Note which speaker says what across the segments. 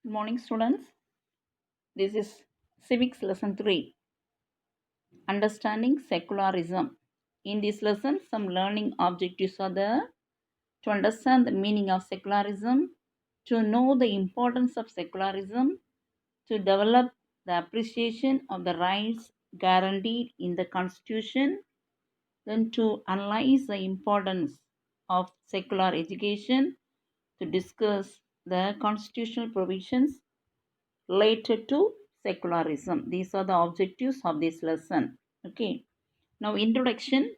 Speaker 1: Good morning, students. This is Civics Lesson 3 Understanding Secularism. In this lesson, some learning objectives are there to understand the meaning of secularism, to know the importance of secularism, to develop the appreciation of the rights guaranteed in the Constitution, then to analyze the importance of secular education, to discuss the constitutional provisions related to secularism. These are the objectives of this lesson. Okay. Now, introduction.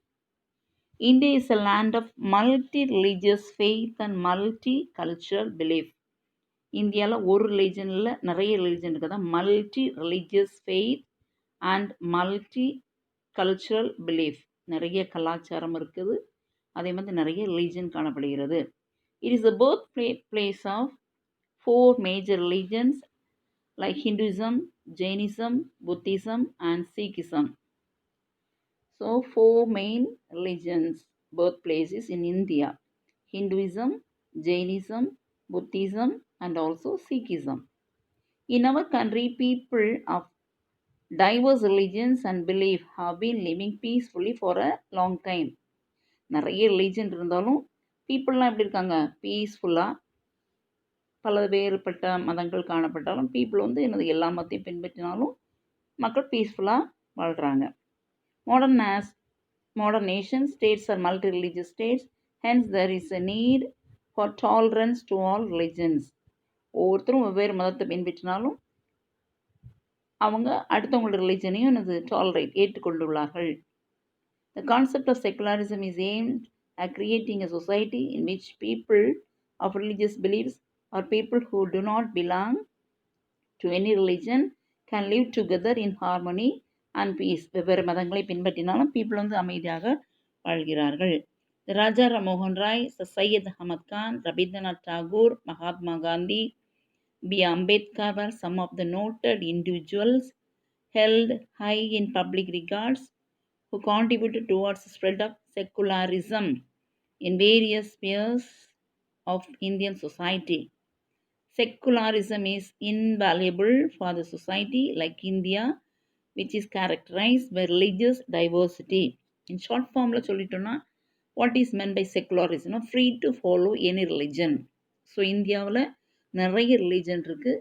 Speaker 1: India is a land of multi-religious faith and multi-cultural belief. இந்தியாவில் ஒரு ரிலீஜனில் நிறைய religion இருக்குதா multi religious faith and multi cultural belief நிறைய கலாச்சாரம் இருக்குது அதே மாதிரி நிறைய ரிலீஜன் காணப்படுகிறது it is the birth place of four major religions like Hinduism, Jainism, Buddhism, and Sikhism. So, four main religions birthplaces in India: Hinduism, Jainism, Buddhism, and also Sikhism. In our country, people of diverse religions and belief have been living peacefully for a long time. நிறைய religion இருந்தாலும் பீப்புளெலாம் எப்படி இருக்காங்க பீஸ்ஃபுல்லாக பல வேறுபட்ட மதங்கள் காணப்பட்டாலும் people என்னது எல்லா மதத்தையும் பின்பற்றினாலும் மக்கள் பீஸ்ஃபுல்லாக வாழ்கிறாங்க modern nation states are multi religious states hence there is a need for tolerance to all religions ஒவ்வொருத்தரும் வெவ்வேறு மதத்தை பின்பற்றினாலும் அவங்க அடுத்தவங்களோட ரிலிஜனையும் என்னது டாலரேட் ஏற்றுக்கொண்டுள்ளார்கள் The concept of secularism is aimed at creating a society in which people of religious beliefs or people who do not belong to any religion can live together in harmony and peace. வெவ்வேறு மதங்களை பின்பற்றினாலும் people அமைதியாக வாழ்கிறார்கள். The Raja Ram Mohan Rai, Syed Ahmad Khan, Rabindranath Tagore, Mahatma Gandhi, B. Ambedkar were some of the noted individuals held high in public regards who contributed towards the spread of secularism in various spheres of Indian society. Secularism is invaluable for the society like India, which is characterized by religious diversity. In short form, what is meant by secularism? Free to follow any religion. So, இந்தியாவில் நிறைய religion இருக்குது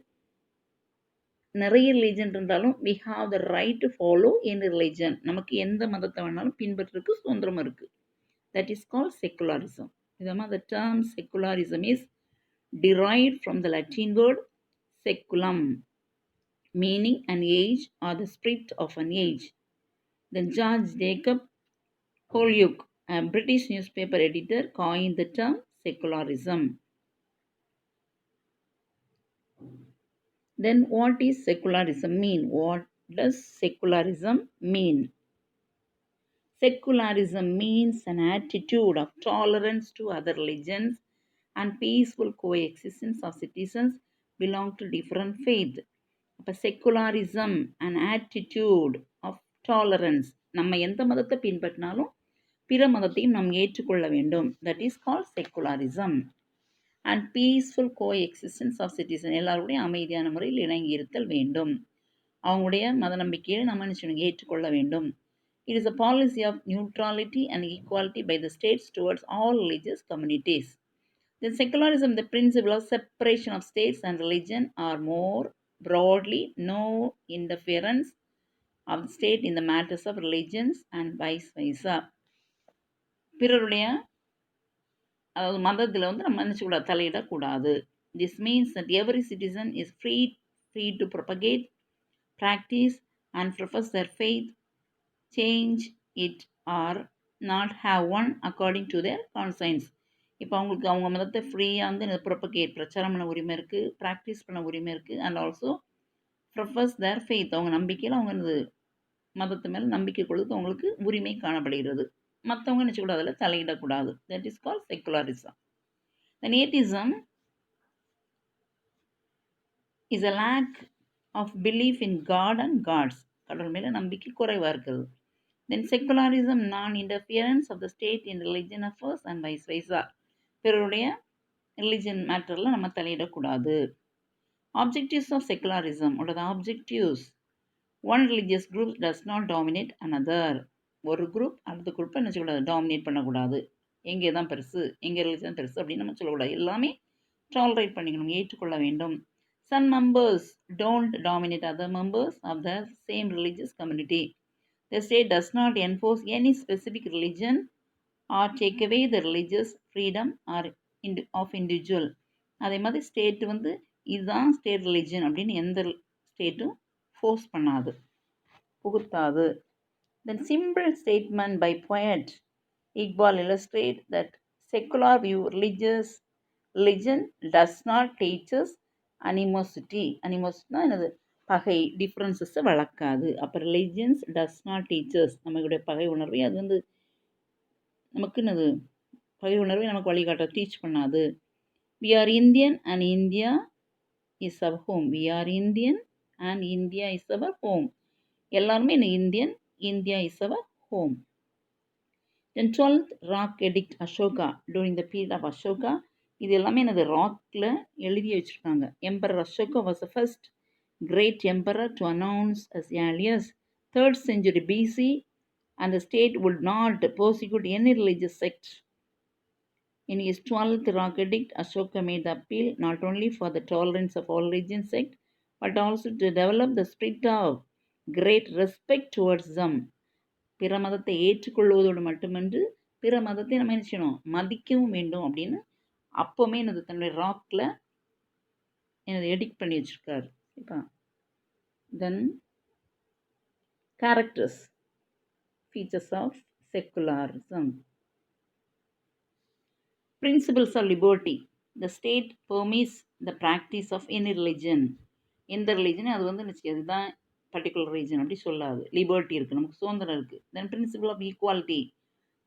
Speaker 1: நிறைய religion இருந்தாலும் we have the right to follow any religion. நமக்கு எந்த மதத்தை வேணாலும் பின்பற்றுறதுக்கு சுதந்திரம் இருக்குது. That is called secularism. The term secularism is derived from the Latin word seculum, meaning an age or the spirit of an age. Then George Jacob Holyoake, a British newspaper editor, coined the term secularism. Then what is secularism mean? What does secularism mean? Secularism means an attitude of tolerance to other religions and peaceful coexistence of citizens belong to different faith. அப்போ secularism an attitude of tolerance. நம்ம எந்த மதத்தை பின்பற்றினாலும் பிற மதத்தையும் நாம் ஏற்றுக்கொள்ள வேண்டும். That is called secularism. And peaceful coexistence of citizens. எல்லாருடைய அமைதியான முறையில் இணங்கி இருத்தல் வேண்டும். அவங்களுடைய மத நம்பிக்கையை நம்ம ஏற்றுக்கொள்ள வேண்டும். It is a policy of neutrality and equality by the states towards all religious communities. Then secularism, the principle of separation of states and religion, are more broadly no interference of the state in the matters of religions and vice versa. பிறருடைய அதாவது மதத்தில் நம்ம நினச்சிக்கூடாது தலையிடக்கூடாது. This means that every citizen is free to propagate, practice and profess their faith, change it or not have one according to their conscience. இப்போ அவங்களுக்கு அவங்க மதத்தை ஃப்ரீயாக propagate பிரச்சாரம் பண்ண உரிமை இருக்குது, ப்ராக்டிஸ் பண்ண உரிமை இருக்குது, and also profess there faith அவங்க நம்பிக்கையில் அவங்க மதத்து மேலே நம்பிக்கை கொள்ளுக்கு அவங்களுக்கு உரிமை காணப்படுகிறது. மற்றவங்க நினச்சக்கூடாது அதில் தலையிடக்கூடாது. That is call secularism. Then atheism is a lack of belief in God and gods. கடவுள் மேலே நம்பிக்கை குறைவாக இருக்குது. Then secularism, non-interference of the state in religion affairs and vice versa. பிறருடைய ரிலிஜன் மேட்டரில் நம்ம தலையிடக்கூடாது. Objectives of secularism. What are the objectives? One religious group does not dominate another. ஒரு group அடுத்த குரூப்பை என்ன சொல்லக்கூடாது, டாமினேட் பண்ணக்கூடாது. எங்கே தான் பெருசு, எங்கே ரிலிஜன் பெருசு அப்படின்னு நம்ம சொல்லக்கூடாது. எல்லாமே டாலரேட் பண்ணிக்கணும், ஏற்றுக்கொள்ள வேண்டும். Some members don't dominate other members of the same religious community. The state does not enforce any specific religion or take away the religious freedom or of individual. அதே மாதிரி ஸ்டேட் வந்து இதுதான் ஸ்டேட் ரிலிஜன் அப்படின்னு எந்த ஸ்டேட்டும் force பண்ணாது, புகுத்தாது. Then simple statement by poet Iqbal illustrate that secular view religion does not teach us animosity. Animosity என்னது, பகை, டிஃப்ரென்சஸை வளர்க்காது. அப்போ ரிலிஜியன்ஸ் டஸ் நாட் டீச்சர்ஸ், நம்மளுடைய பகை உணர்வை அது வந்து நமக்கு என்னது, பகை உணர்வை நமக்கு வழிகாட்ட டீச் பண்ணாது. We are Indian and India is our home. We are Indian and India is our home. எல்லாருமே என்ன Indian, India is our home. Then 12th rock edict Ashoka during the period of Ashoka. இது எல்லாமே என்னது, ராக்கில் எழுதி வச்சுருக்காங்க. Emperor Ashoka was the first great emperor to announce as early as 3rd century BC and the state would not persecute any religious sect. In his 12th rock edict, Ashoka made the appeal not only for the tolerance of all religious sects but also to develop the spirit of great respect towards them. பிற மதத்தை ஏற்றுக்கொள்வதோடு மட்டுமன்று பிற மதத்தை நம்ம என்ன செய்யணும், மதிக்கவும் வேண்டும் அப்படின்னு அப்போவுமே என்னது தன்னுடைய ராக்கில் என்னது எடிக்ட் பண்ணி வச்சுருக்காரு. இப்போ then characters, features of secularism. Principles of liberty. The state permits the practice of any religion. எந்த ரிலிஜன் அது வந்து இதுதான் பர்டிகுலர் ரிலிஜன் அப்படி சொல்லாது. லிபர்ட்டி இருக்குது, நமக்கு சுதந்திரம் இருக்குது. Then principle of equality.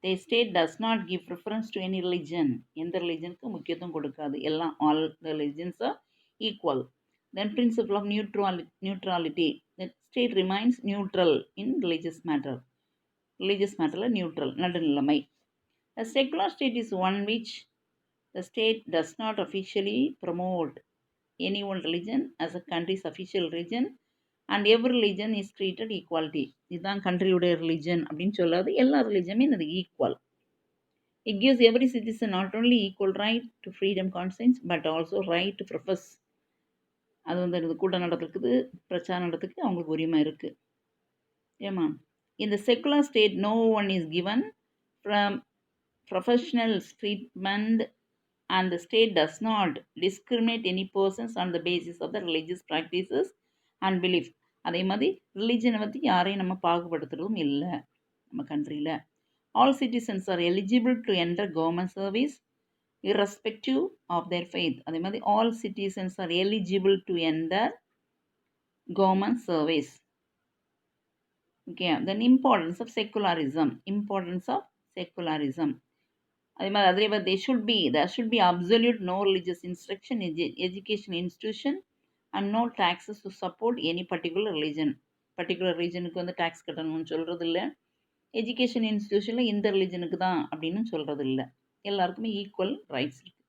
Speaker 1: The state does not give preference to any religion. எந்த ரிலிஜனுக்கு முக்கியத்துவம் கொடுக்காது, எல்லாம் all the religions are equal. Then principle of neutrality. The state remains neutral in religious matter. Religious மேட்டரில் நியூட்ரல், நடுநிலைமை. A secular state is one which the state does not officially promote any one religion as a country's official religion and every religion is treated equality. இதுதான் கண்ட்ரியுடைய religion அப்படின்னு சொல்லாது, எல்லா ரிலிஜனுமே இது equal. It gives every citizen not only equal right to freedom conscience but also right to profess. அது வந்து இது கூட்டம் நடத்துறதுக்கு, பிரச்சாரம் நடத்துறதுக்கு அவங்களுக்கு உரிமை இருக்குது. ஏமா, in the secular state no one is given from professional treatment and the state does not discriminate any persons on the basis of the religious practices and belief. அதே மாதிரி ரிலிஜனை பற்றி யாரையும் நம்ம பாகுபடுத்துறதும் இல்லை நம்ம கண்ட்ரியில். All citizens are eligible to enter government service irrespective of their faith. அதே மாதிரி all citizens are eligible to enter government service. Okay, then importance of secularism. Importance of secularism அதே மாதிரி there should be absolute no religious instruction in education institution and no taxes to support any particular religion. Particular ரிலிஜனுக்கு வந்து tax கட்டணும்னு சொல்கிறது இல்லை, education இன்ஸ்டியூஷனில் இந்த ரிலிஜனுக்கு தான் அப்படின்னு சொல்கிறது இல்லை, எல்லாருக்குமே ஈக்குவல் ரைட்ஸ் இருக்குது.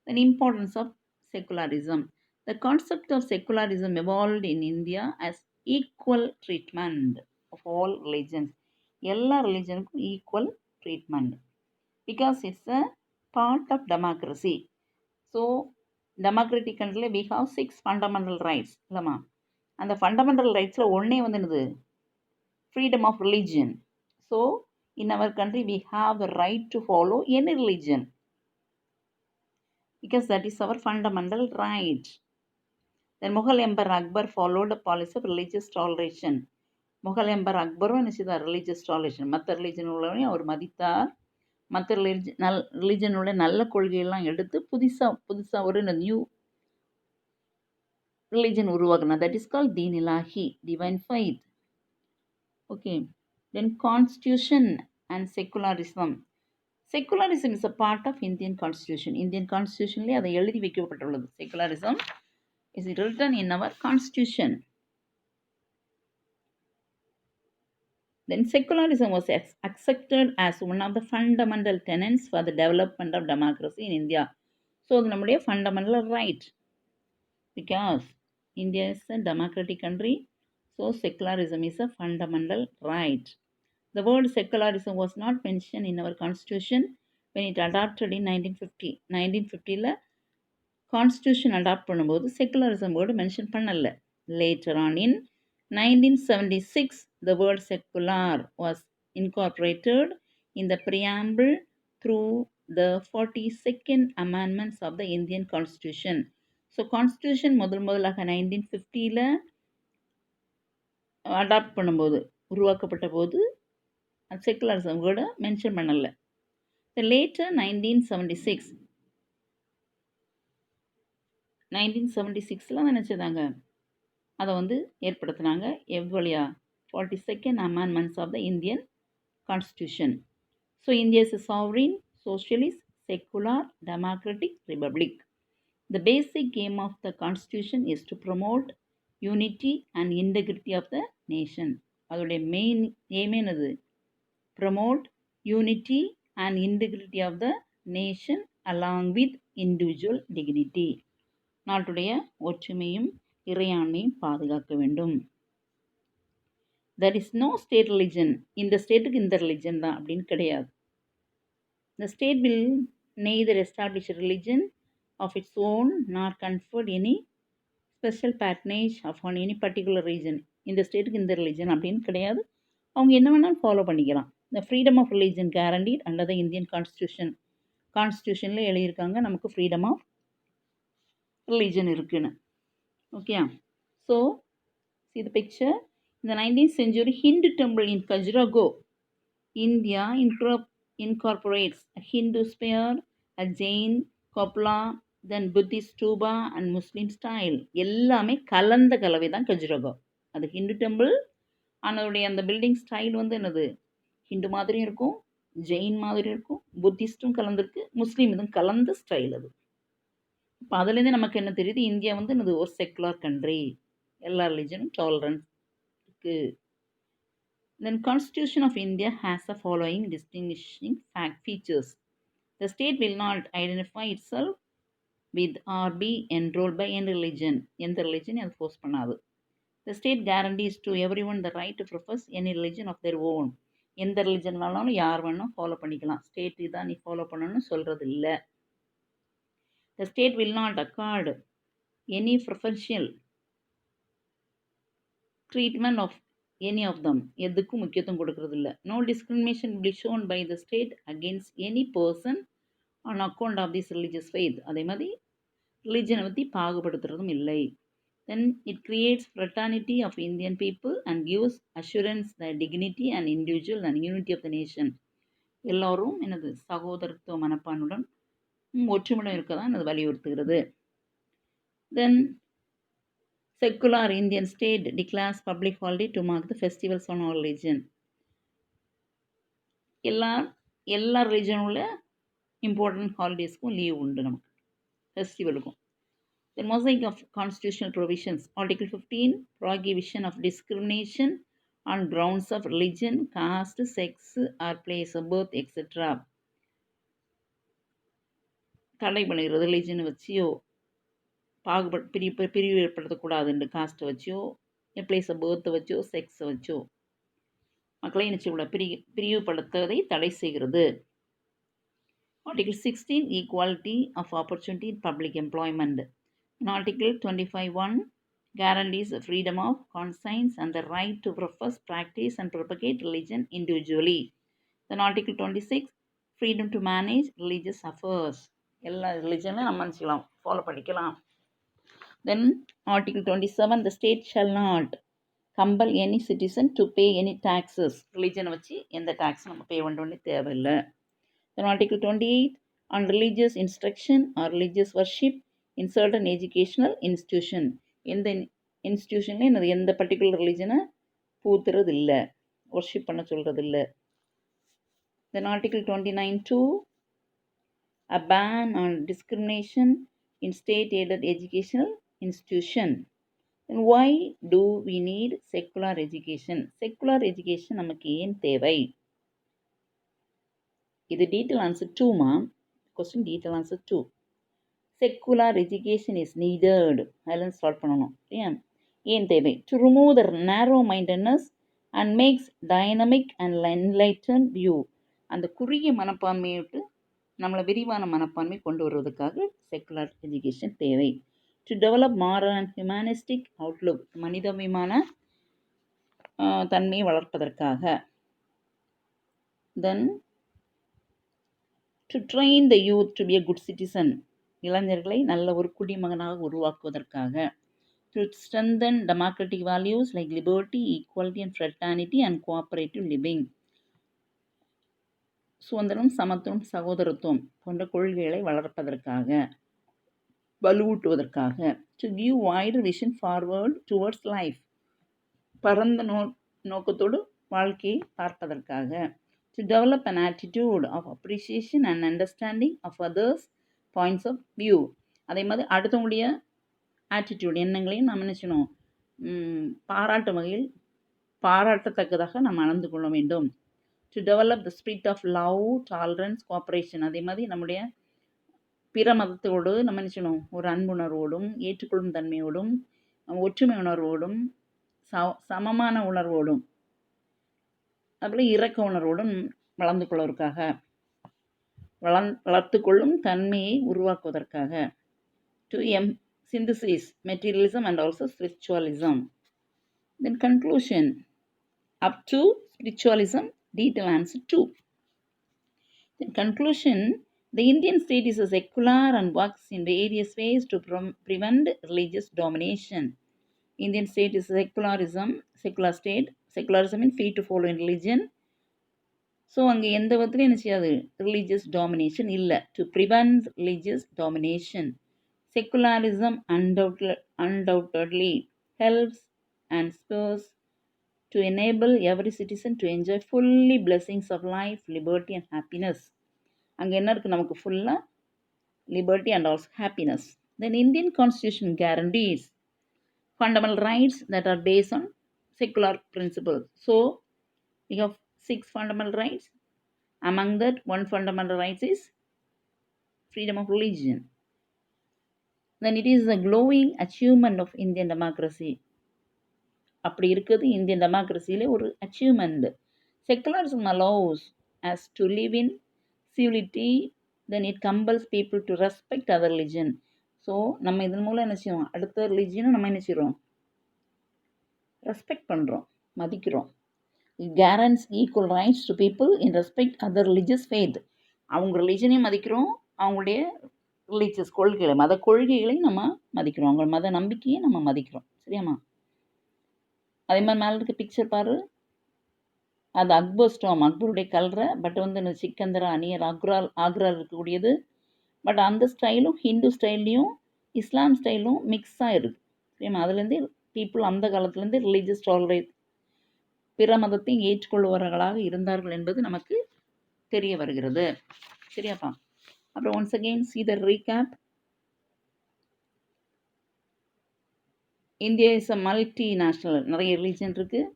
Speaker 1: Then importance of secularism. The concept of secularism evolved in India as equal treatment of all religions. எல்லா ரிலிஜனுக்கும் equal treatment because it's a part of democracy. So democratic country we have 6 fundamental rights இல்லைம்மா. அந்த fundamental ரைட்ஸில் ஒன்றே வந்து என்னது, freedom of religion. So in our country we have the right to follow any religion because that is our fundamental right. Then Mughal Emperor Akbar followed a policy of religious toleration. Mughal எம்பர் அக்பரும் என்ன செய்தார், religious toleration, மற்ற religion உள்ளவரையும் அவர் மதித்தார். மற்ற ரிலிஜனோட நல்ல கொள்கையெல்லாம் எடுத்து புதுசாக ஒரு நியூ ரிலிஜன் உருவாக்குனா, that is call Din Ilahi, divine faith. Okay, then constitution and secularism. Secularism is a part of Indian constitution. Indian கான்ஸ்டியூஷன்லேயே அதை எழுதி வைக்கப்பட்டுள்ளது. Secularism is written in our constitution. Then secularism was accepted as one of the fundamental tenets for the development of democracy in India. So அது நம்முடைய fundamental right. because India is a democratic country, so secularism is a fundamental right. The word secularism was not mentioned in our constitution when it adopted in 1950. 1950ல constitution adopt பண்ணும்போது secularism word mention பண்ணல. Later on in 1976 the word secular was incorporated in the preamble through the 42nd amendments of the Indian Constitution. So constitution முதலாக 1950ல adapt பண்ணும்போது உருவாக்கப்பட்ட போது secularism வேர்டை mention பண்ணலை. Later 1976ல் நினச்சதாங்க அதை ஏற்படுத்தினாங்க. எவ்வளியா 42nd amendments of the Indian Constitution. So India is a sovereign, socialist, secular, democratic republic. The basic aim of the Constitution is to promote unity and integrity of the nation. அதோடைய main aim என்னது? Promote unity and integrity of the nation along with individual dignity. நாட்டுடைய ஒற்றுமையும் இறையாண்மையும் பாதுகாக்க வேண்டும். There is no state religion. இந்த ஸ்டேட்டுக்கு இந்த religion தான் அப்படின்னு கிடையாது. The state will neither establish a religion of its own nor confer any special patronage upon any particular region. இந்த ஸ்டேட்டுக்கு இந்த ரிலிஜன் அப்படின்னு கிடையாது. அவங்க என்ன வேணாலும் ஃபாலோ பண்ணிக்கலாம். The freedom of religion guaranteed under the Indian Constitution. கான்ஸ்டியூஷனில் எழுதியிருக்காங்க நமக்கு ஃப்ரீடம் ஆஃப் ரிலிஜன் இருக்குன்னு. Okay, so see the picture. In the 19th century, Hindu temple in Khajuraho, India incorporates a Hindu sphere, a Jain cupola, then Buddhist stupa and Muslim style. எல்லாமே கலந்த கலவை தான் கஜுரகோ. அது Hindu temple, அதனுடைய அந்த building style என்னது, ஹிந்து மாதிரியும் இருக்கும், ஜெயின் மாதிரியும் இருக்கும், புத்திஸ்ட்டும் கலந்துருக்கு, முஸ்லீம் இதுவும் கலந்த ஸ்டைல் அது. இப்போ அதுலேருந்து நமக்கு என்ன தெரியுது, இந்தியா என்னது ஒரு செக்குலர் கண்ட்ரி, எல்லா ரிலிஜனும் டாலரன்ஸ் இருக்கு. Then Constitution of India has the following distinguishing features. The state will not identify itself with or be enrolled by any religion. எந்த ரிலிஜன் அது ஃபோர்ஸ் பண்ணாது. The state guarantees to everyone the right to profess any religion of their own. எந்த religion வேணாலும் யார் வேணாலும் follow பண்ணிக்கலாம். State இதான் நீ ஃபாலோ பண்ணணும்னு சொல்கிறது இல்லை. The state will not accord any preferential treatment of any of them. எதுக்கும் முக்கியத்துவம் கொடுக்கறது இல்லை. No discrimination will be shown by the state against any person on account of this religious faith. அதே மாதிரி ரிலிஜனை பற்றி பாகுபடுத்துறதும் இல்லை. Then it creates fraternity of Indian people and gives assurance the dignity and individual and unity of the nation. எல்லோரும் என்னது சகோதரத்துவ மனப்பானுடன் ஒற்றுமையுடன் இருக்க தான் அது வலியுறுத்துகிறது. Then secular Indian state declares public holiday to mark the festivals on our religion. எல்லா religion உள்ள important ஹாலிடேஸ்க்கும் leave உண்டு நமக்கு, ஃபெஸ்டிவலுக்கும். The mosaic of constitutional provisions. Article 15, prohibition of discrimination on grounds of religion, caste, sex or place of birth, etc. தடை பண்ணுகிறது. ரிலிஜனை வச்சியோ பிரிவு ஏற்படுத்தக்கூடாதுன்னு, காஸ்ட்டை வச்சியோ, place of பர்த்தை வச்சோ, செக்ஸை வச்சோ மக்களை நிச்சயக்கூட பிரிவுபடுத்துவதை தடை செய்கிறது. Article 16, equality of opportunity in public employment. In Article 25(1), guarantees the freedom of conscience and the right to profess, practice and propagate religion individually. Then Article 26, freedom to manage religious affairs. எல்லா ரிலிஜனும் நம்ம நினச்சிக்கலாம், follow பண்ணிக்கலாம். Then Article 27, the state shall not compel any citizen to pay any taxes. ரிலிஜனை வச்சு எந்த டேக்ஸும் நம்ம பே பண்ண வேண்டிய தேவையில்லை. Then Article 28, on religious instruction or religious worship in certain educational institution. எந்த இன்ஸ்டியூஷன்லையும் என்னது எந்த பர்டிகுலர் ரிலிஜனை பூத்துறது இல்லை, ஒர்ஷிப் பண்ண சொல்கிறது இல்லை. Then Article 29(2), a ban on discrimination in state-aided educational institution. Then why do we need secular education? Secular education நமக்கு ஏன் தேவை? இது டீட்டெயில் ஆன்சர் 2மா, question detail answer 2. Secular education is needed. அதெல்லாம் ஸ்டார்ட் பண்ணணும். இல்லையா? ஏன் தேவை? To remove the narrow mindedness and makes dynamic and enlighten view. அந்த குறுகிய மனப்பான்மையை விட்டு நம்மளை விரிவான மனப்பான்மை கொண்டு வருவதற்காக செக்குலர் எஜுகேஷன் தேவை. To develop moral and humanistic outlook. மனிதாபிமான தன்மையை வளர்ப்பதற்காக. Then to train the youth to be a good citizen. இளைஞர்களை நல்ல ஒரு குடிமகனாக உருவாக்குவதற்காக. To strengthen democratic values like liberty, equality and fraternity and cooperative living. சுதந்திரம், சமத்துவம், சகோதரத்துவம் போன்ற கொள்கைகளை வளர்ப்பதற்காக, வலுவூட்டுவதற்காக. To give wider vision forward towards life. பரந்த நோக்கத்தோடு வாழ்க்கையை பார்ப்பதற்காக. To develop an attitude of appreciation and understanding of others points of view. அதே மாதிரி அடுத்தவங்களுடைய ஆட்டிடியூட், எண்ணங்களையும் நம்ம நினைச்சணும் பாராட்டும் வகையில் பாராட்டத்தக்கதாக நாம் நடந்து கொள்ள வேண்டும். To develop the spirit of love, tolerance, cooperation. அதே மாதிரி நம்முடைய பிற மதத்தோடு நம்ம நினைச்சணும் ஒரு அன்புணர்வோடும் ஏற்றுக்கொள்ளும் தன்மையோடும் ஒற்றுமை உணர்வோடும் சமமான உணர்வோடும் அதுபோல் இரக்க உணர்வோடும் வளர்ந்து கொள்வதற்காக, வளர்த்து கொள்ளும் தன்மையை உருவாக்குவதற்காக. To synthesis materialism and also spiritualism. Then conclusion. Up to spiritualism, detail answer 2. Then conclusion. The Indian state is a secular and works in various ways to prevent religious domination. Indian state is secular state. Secularism means free to follow in religion. So அங்கே எந்த விதத்துலையும் என்ன செய்யாது, religious domination இல்லை. To prevent religious domination. Secularism undoubtedly helps and spurs to enable every citizen to enjoy fully blessings of life, liberty and happiness. அங்கே என்ன இருக்குது நமக்கு ஃபுல்லாக liberty and also happiness. Then Indian constitution guarantees fundamental rights that are based on secular principles. So we have 6 fundamental rights. Among that, one fundamental right is freedom of religion. Then it is a glowing achievement of Indian democracy. அப்படி இருக்குது Indian டெமோக்ரஸியிலே ஒரு achievement. Secularism allows us to live in civility. Then it compels people to respect other religion. So நம்ம இதன் மூலம் என்ன செய்வோம், அடுத்த ரிலிஜியனை நம்ம என்ன செய்கிறோம், ரெஸ்பெக்ட் பண்ணுறோம், மதிக்கிறோம். It guarantees equal rights to people in respect other religious faith. அவங்க ரிலிஜனையும் மதிக்கிறோம், அவங்களுடைய ரிலீஜியஸ் கொள்கைகளை, மத கொள்கைகளையும் நம்ம மதிக்கிறோம், அவங்க மத நம்பிக்கையை நம்ம மதிக்கிறோம். சரியாம்மா? அதே மாதிரி மேலே இருக்க பிக்சர் பாரு, அது அக்பர் ஸ்டாம், அக்பருடைய கல்ற. பட் வந்து சிக்கந்தரா நியர் ஆக்ரா இருக்கக்கூடியது. பட் அந்த ஸ்டைலும் ஹிந்து ஸ்டைல்லையும் இஸ்லாம் ஸ்டைலும் மிக்ஸாக இருக்குது. சரியாம்மா? அதுலேருந்து பீப்புள் அந்த காலத்துலேருந்து ரிலீஜியஸ் டாலரேட், பிற மதத்தையும் ஏற்றுக்கொள்பவர்களாக இருந்தார்கள் என்பது நமக்கு தெரிய வருகிறது. சரியாப்பா? அப்புறம் once again see the recap. India is a multinational, நிறைய ரிலீஜன் இருக்குது.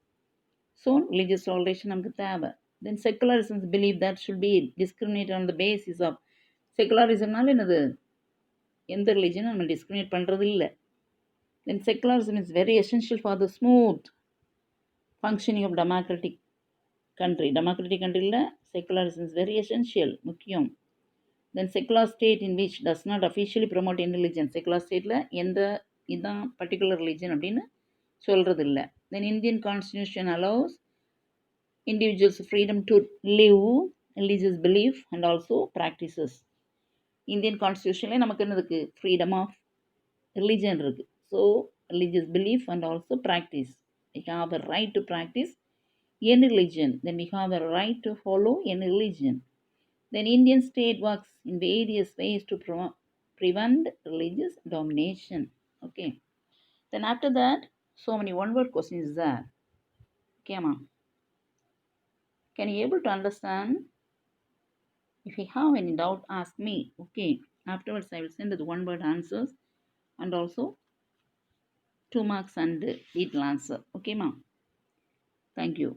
Speaker 1: ஸோ ரிலீஜியஸ் டாலரேஷன் நமக்கு தேவை. Then secularisms believe that should be discriminate on the basis of. செக்குலரிசம்னால என்னது, எந்த ரிலீஜனும் நம்ம டிஸ்கிரிமினேட் பண்ணுறது இல்லை. Then secularism is very essential for the smooth functioning of democratic country. Democratic கண்ட்ரியில் செக்குலரிசம் இஸ் வெரி எசென்ஷியல், முக்கியம். Then secular state in which does not officially promote any religion. Secular ஸ்டேட்டில் எந்த இதுதான் பர்டிகுலர் ரிலிஜன் அப்படின்னு சொல்கிறது இல்லை. Then Indian constitution allows individuals freedom to live religious belief and also practices. Indian கான்ஸ்டியூஷன்லேயே நமக்கு என்ன இருக்குது, ஃப்ரீடம் ஆஃப் ரிலிஜன் இருக்குது. So religious belief and also practice. We have a right to practice any religion. Then we have a right to follow any religion. Then Indian state works in various ways to prevent religious domination. Okay. Then after that, so many one-word questions is there. Okay, ma. Can you able to understand? If you have any doubt, ask me. Okay. Afterwards, I will send the one-word answers and also 2 marks and detailed answer. Okay, ma. Thank you.